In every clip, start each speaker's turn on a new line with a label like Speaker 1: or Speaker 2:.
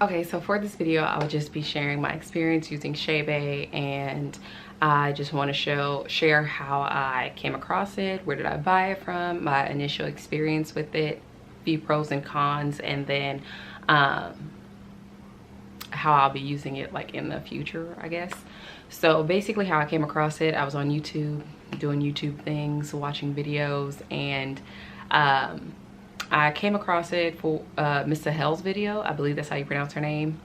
Speaker 1: Okay, so for this video, I will just be sharing my experience using Chebe, and I just want to share how I came across it, where did I buy it from, my initial experience with it, few pros and cons, and then how I'll be using it like in the future, I guess. So basically how I came across it, I was on YouTube doing YouTube things, watching videos, and I came across it for Mr. Hell's video. I believe that's how you pronounce her name.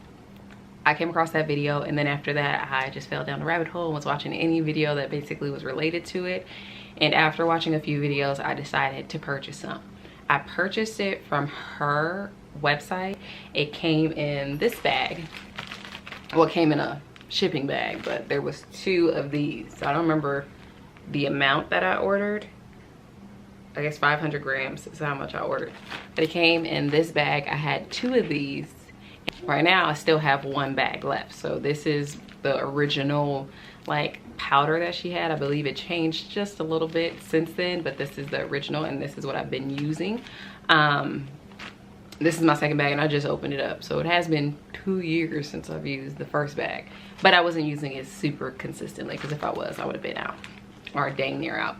Speaker 1: I came across that video, and then after that I just fell down the rabbit hole and was watching any video that basically was related to it. And after watching a few videos, I decided to purchase some. I purchased it from her website. It came in this bag. Well, it came in a shipping bag, but there was 2 of these. So I don't remember the amount that I ordered. I guess 500 grams is how much I ordered. But it came in this bag. I had 2 of these. Right now I still have 1 bag left. So this is the original like powder that she had. I believe it changed just a little bit since then, but this is the original, and this is what I've been using. This is my second bag, and I just opened it up. So it has been 2 years since I've used the first bag, but I wasn't using it super consistently, because if I was, I would have been out, or dang near out.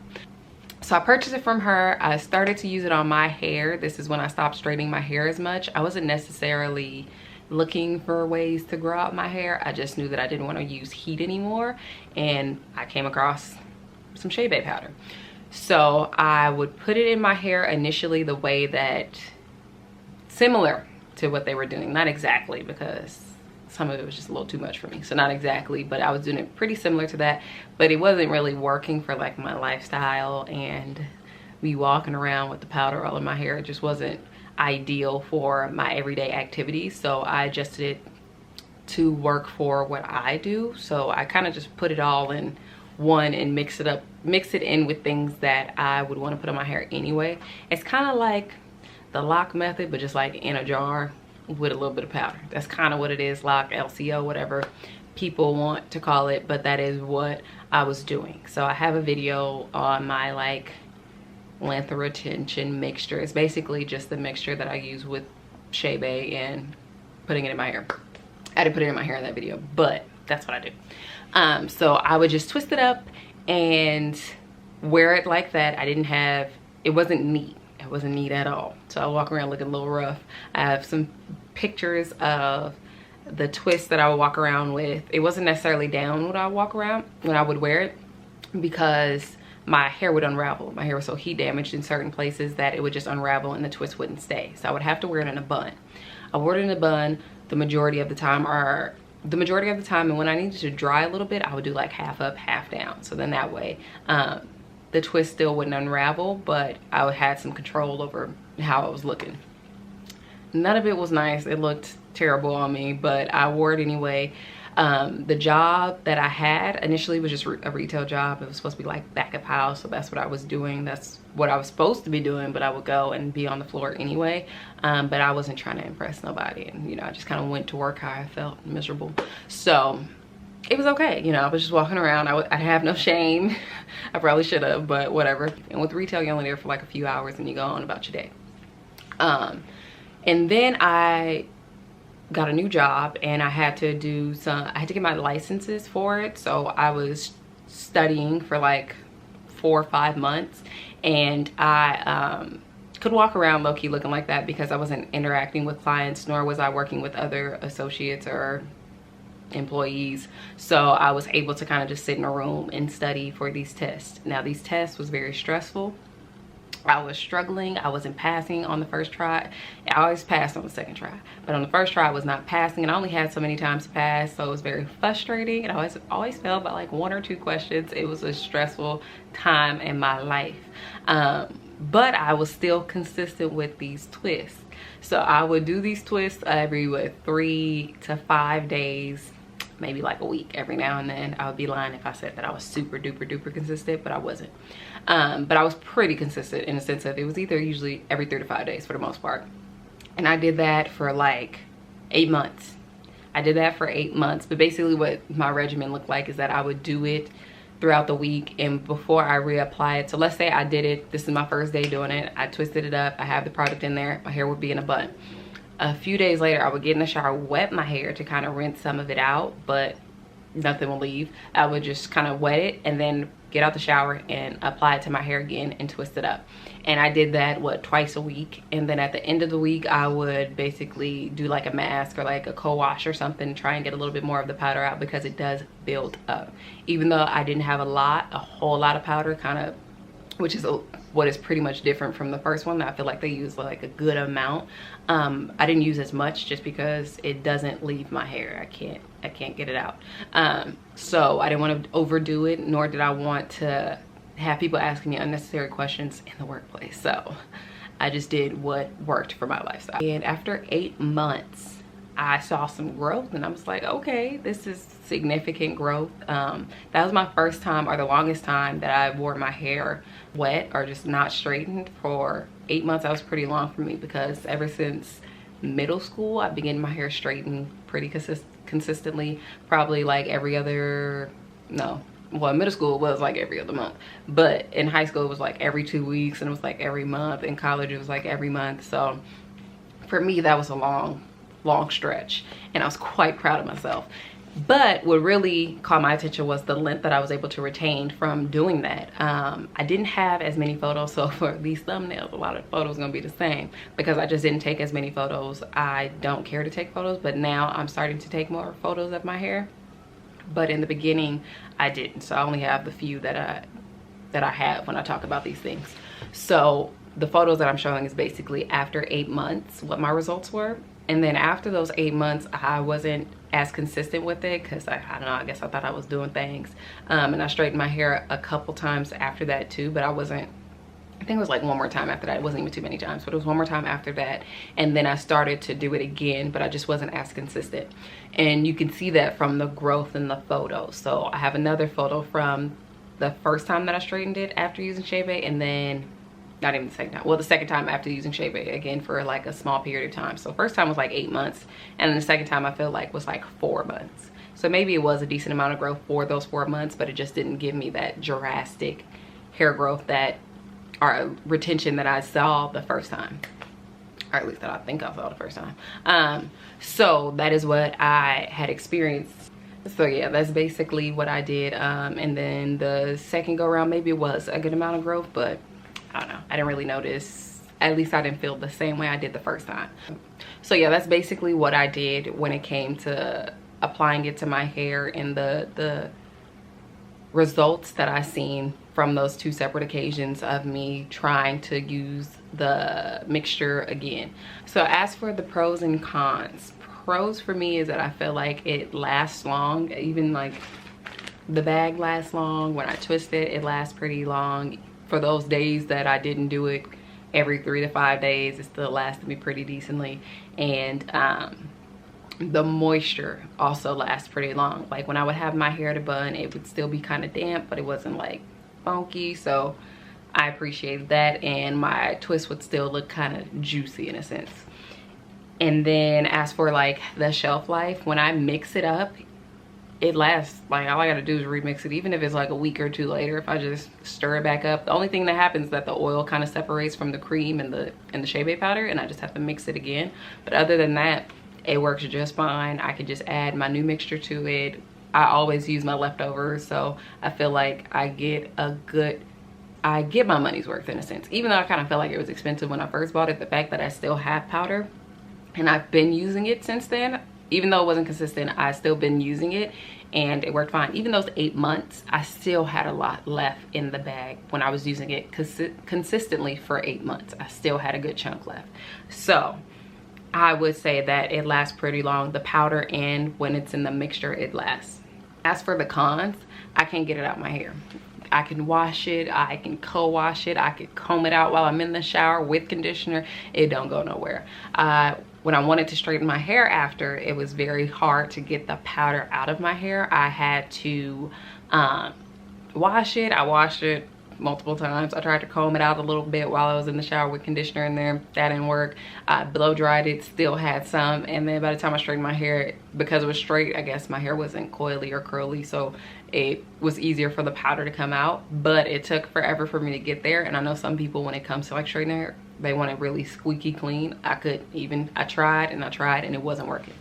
Speaker 1: So I purchased it from her. I started to use it on my hair. This is when I stopped straightening my hair as much. I wasn't necessarily looking for ways to grow out my hair. I just knew that I didn't want to use heat anymore, and I came across some Chebe powder. So I would put it in my hair initially the way that, similar to what they were doing. Not exactly, because some of it was just a little too much for me, so not exactly, but I was doing it pretty similar to that. But it wasn't really working for like my lifestyle, and me walking around with the powder all in my hair, it just wasn't ideal for my everyday activities. So I adjusted it to work for what I do. So I kind of just put it all in one and mix it in with things that I would want to put on my hair anyway. It's kind of like the lock method, but just like in a jar with a little bit of powder. That's kind of what it is. Lock, LCO, whatever people want to call it, but that is what I was doing. So I have a video on my like length or retention mixture. It's basically just the mixture that I use with Chebe and putting it in my hair. I didn't put it in my hair in that video, but that's what I do. So I would just twist it up and wear it like that. It wasn't neat. It wasn't neat at all. So I walk around looking a little rough. I have some pictures of the twist that I would walk around with. It wasn't necessarily down when I walk around, when I would wear it, because my hair would unravel. My hair was so heat damaged in certain places that it would just unravel and the twist wouldn't stay. So I would have to wear it in a bun. I wore it in a bun the majority of the time, and when I needed to dry a little bit, I would do like half up, half down. So then that way, the twist still wouldn't unravel, but I had some control over how I was looking. None of it was nice. It looked terrible on me, but I wore it anyway. The job that I had initially was just a retail job. It was supposed to be like back of house, so that's what I was doing. That's what I was supposed to be doing, but I would go and be on the floor anyway. But I wasn't trying to impress nobody, and you know, I just kind of went to work how I felt, miserable. So it was okay, you know, I was just walking around. I have no shame. I probably should have, but whatever. And with retail, you're only there for like a few hours and you go on about your day. And then I got a new job, and I had to get my licenses for it. So I was studying for like 4 or 5 months, and I could walk around low-key looking like that because I wasn't interacting with clients, nor was I working with other associates or employees. So I was able to kind of just sit in a room and study for these tests. Now these tests was very stressful. I was struggling. I wasn't passing on the first try. I always passed on the second try, but on the first try I was not passing, and I only had so many times to pass, so it was very frustrating, and I always failed by like 1 or 2 questions. It was a stressful time in my life, but I was still consistent with these twists. So I would do these twists every 3 to 5 days, maybe like a week. Every now and then. I would be lying if I said that I was super duper duper consistent, but I wasn't. But I was pretty consistent in the sense that it was usually every 3 to 5 days for the most part. And I did that for like 8 months. I did that for 8 months, but basically what my regimen looked like is that I would do it throughout the week, and before I reapply it. So let's say I did it, this is my first day doing it, I twisted it up, I have the product in there, my hair would be in a bun. A few days later, I would get in the shower, wet my hair to kind of rinse some of it out, but nothing will leave. I would just kind of wet it and then get out the shower and apply it to my hair again and twist it up. And I did that, what, twice a week. And then at the end of the week, I would basically do like a mask or like a co-wash or something, try and get a little bit more of the powder out, because it does build up. Even though I didn't have a whole lot of powder, kind of, which is what is pretty much different from the first one. I feel like they use like a good amount. I didn't use as much just because it doesn't leave my hair. I can't get it out. So I didn't want to overdo it, nor did I want to have people asking me unnecessary questions in the workplace. So I just did what worked for my lifestyle. And after 8 months, I saw some growth, and I was like, okay, this is significant growth. That was my first time, or the longest time, that I wore my hair wet or just not straightened for 8 months. That was pretty long for me, because ever since middle school, I've been getting my hair straightened pretty consistently, probably like every other, no, well, in middle school it was like every other month, but in high school it was like every 2 weeks, and it was like every month. In college it was like every month. So for me, that was a long stretch, and I was quite proud of myself. But what really caught my attention was the length that I was able to retain from doing that. I didn't have as many photos, so for these thumbnails, a lot of photos are gonna be the same, because I just didn't take as many photos. I don't care to take photos, but now I'm starting to take more photos of my hair. But in the beginning, I didn't. So I only have the few that I have when I talk about these things. So the photos that I'm showing is basically after 8 months, what my results were. And then after those 8 months, I wasn't as consistent with it, because I don't know, I guess I thought I was doing things. And I straightened my hair a couple times after that too, but I wasn't, I think it was like one more time after that. It wasn't even too many times, but it was one more time after that. And then I started to do it again, but I just wasn't as consistent. And you can see that from the growth in the photos. So I have another photo from the first time that I straightened it after using Chebe, and then not even the second time, well, the second time after using Chebe again for like a small period of time. So first time was like 8 months, and then the second time I feel like was like 4 months. So maybe it was a decent amount of growth for those 4 months, but it just didn't give me that drastic hair growth that, or retention, that I saw the first time, or at least that I think I saw the first time. So that is what I had experienced. So yeah, that's basically what I did. And then the second go around, maybe it was a good amount of growth, but I don't know, I didn't really notice. At least I didn't feel the same way I did the first time. So yeah, that's basically what I did when it came to applying it to my hair, and the results that I seen from those 2 separate occasions of me trying to use the mixture again. So as for the pros and cons, pros for me is that I feel like it lasts long. Even like the bag lasts long. When I twist it, it lasts pretty long. For those days that I didn't do it every 3 to 5 days, it still lasted me pretty decently. And the moisture also lasts pretty long. Like when I would have my hair to bun, it would still be kind of damp, but it wasn't like funky. So I appreciated that, and my twist would still look kind of juicy in a sense. And then as for like the shelf life, when I mix it up, it lasts. Like all I gotta do is remix it, even if it's like a week or 2 later. If I just stir it back up, the only thing that happens is that the oil kind of separates from the cream and the Chebe powder, and I just have to mix it again. But other than that, it works just fine. I could just add my new mixture to it. I always use my leftovers, so I feel like I get my money's worth in a sense. Even though I kind of felt like it was expensive when I first bought it, the fact that I still have powder and I've been using it since then, even though it wasn't consistent, I still been using it, and it worked fine. Even those 8 months, I still had a lot left in the bag when I was using it consistently for 8 months. I still had a good chunk left. So I would say that it lasts pretty long. The powder, and when it's in the mixture, it lasts. As for the cons, I can't get it out my hair. I can wash it, I can co-wash it, I can comb it out while I'm in the shower with conditioner. It don't go nowhere. When I wanted to straighten my hair after, it was very hard to get the powder out of my hair. I had to wash it. I washed it multiple times. I tried to comb it out a little bit while I was in the shower with conditioner in there. That didn't work. I blow dried it, still had some. And then by the time I straightened my hair, because it was straight, I guess my hair wasn't coily or curly, so it was easier for the powder to come out. But it took forever for me to get there. And I know some people, when it comes to like straightening hair, they want it really squeaky clean. I tried and it wasn't working.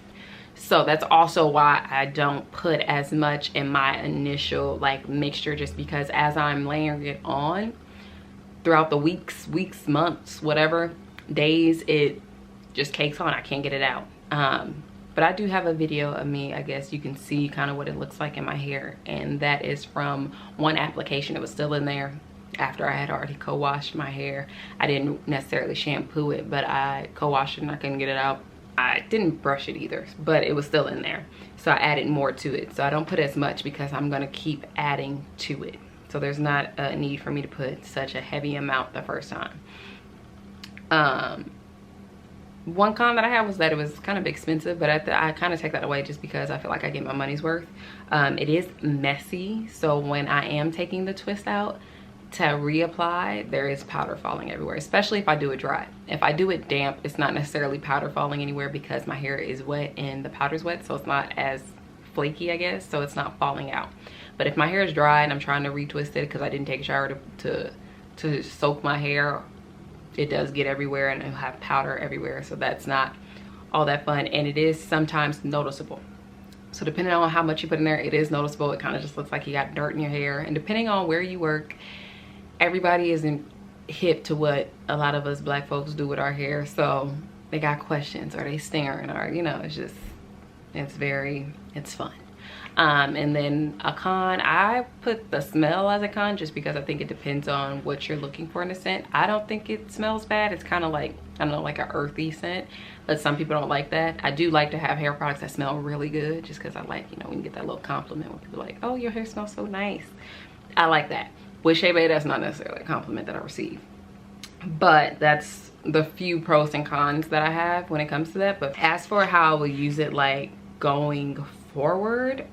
Speaker 1: So that's also why I don't put as much in my initial like mixture, just because as I'm layering it on throughout the weeks, months, whatever, days, it just cakes on. I can't get it out. But I do have a video of me, I guess you can see kind of what it looks like in my hair, and that is from one application. It was still in there after I had already co-washed my hair. I didn't necessarily shampoo it, but I co-washed it and I couldn't get it out. I didn't brush it either, but it was still in there. So I added more to it. So I don't put as much because I'm gonna keep adding to it. So there's not a need for me to put such a heavy amount the first time. One con that I had was that it was kind of expensive, but I kind of take that away just because I feel like I get my money's worth. It is messy, so when I am taking the twist out to reapply, there is powder falling everywhere, especially if I do it dry. If I do it damp, it's not necessarily powder falling anywhere because my hair is wet and the powder's wet, so it's not as flaky, I guess, so it's not falling out. But if my hair is dry and I'm trying to retwist it because I didn't take a shower to soak my hair, it does get everywhere and it'll have powder everywhere, so that's not all that fun, and it is sometimes noticeable. So depending on how much you put in there, it is noticeable. It kind of just looks like you got dirt in your hair, and depending on where you work, everybody isn't hip to what a lot of us black folks do with our hair, so they got questions or they staring, or you know, it's fun. And then a con, I put the smell as a con just because I think it depends on what you're looking for in a scent. I don't think it smells bad. It's kind of like, I don't know, like an earthy scent, but some people don't like that. I do like to have hair products that smell really good just because I like, you know, when you get that little compliment when people are like, oh, your hair smells so nice. I like that. With Chebe, that's not necessarily a compliment that I receive, but that's the few pros and cons that I have when it comes to that. But as for how I will use it like going forward,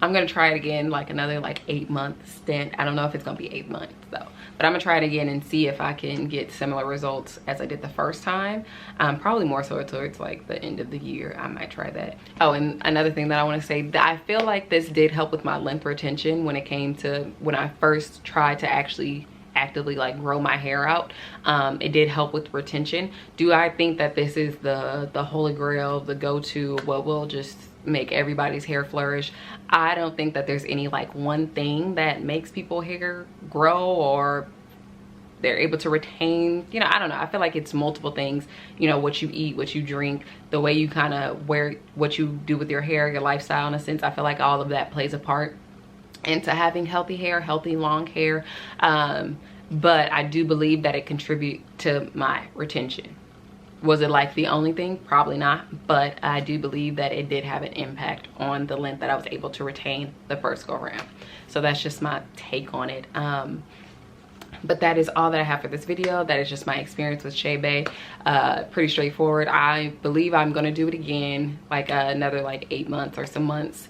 Speaker 1: I'm gonna try it again, like another like 8-month stint. I don't know if it's gonna be 8 months though, but I'm gonna try it again and see if I can get similar results as I did the first time. Probably more so towards like the end of the year, I might try that. Oh, and another thing that I wanna say, that I feel like this did help with my length retention when it came to when I first tried to actually actively like grow my hair out. It did help with retention. Do I think that this is the holy grail, the go-to, what will just make everybody's hair flourish? I don't think that there's any like one thing that makes people's hair grow or they're able to retain, you know, I don't know. I feel like it's multiple things, you know, what you eat, what you drink, the way you kind of wear, what you do with your hair, your lifestyle in a sense. I feel like all of that plays a part into having healthy hair, healthy long hair. But I do believe that it contributes to my retention. Was it like the only thing? Probably not, but I do believe that it did have an impact on the length that I was able to retain the first go around. So that's just my take on it. But that is all that I have for this video. That is just my experience with Chebe. Pretty straightforward. I believe I'm gonna do it again, like another like 8 months or some months,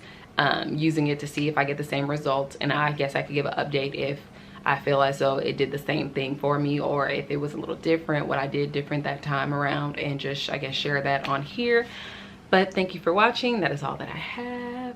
Speaker 1: using it to see if I get the same results. And I guess I could give an update if I feel as though it did the same thing for me, or if it was a little different, what I did different that time around, and just, I guess, share that on here. But thank you for watching. That is all that I have.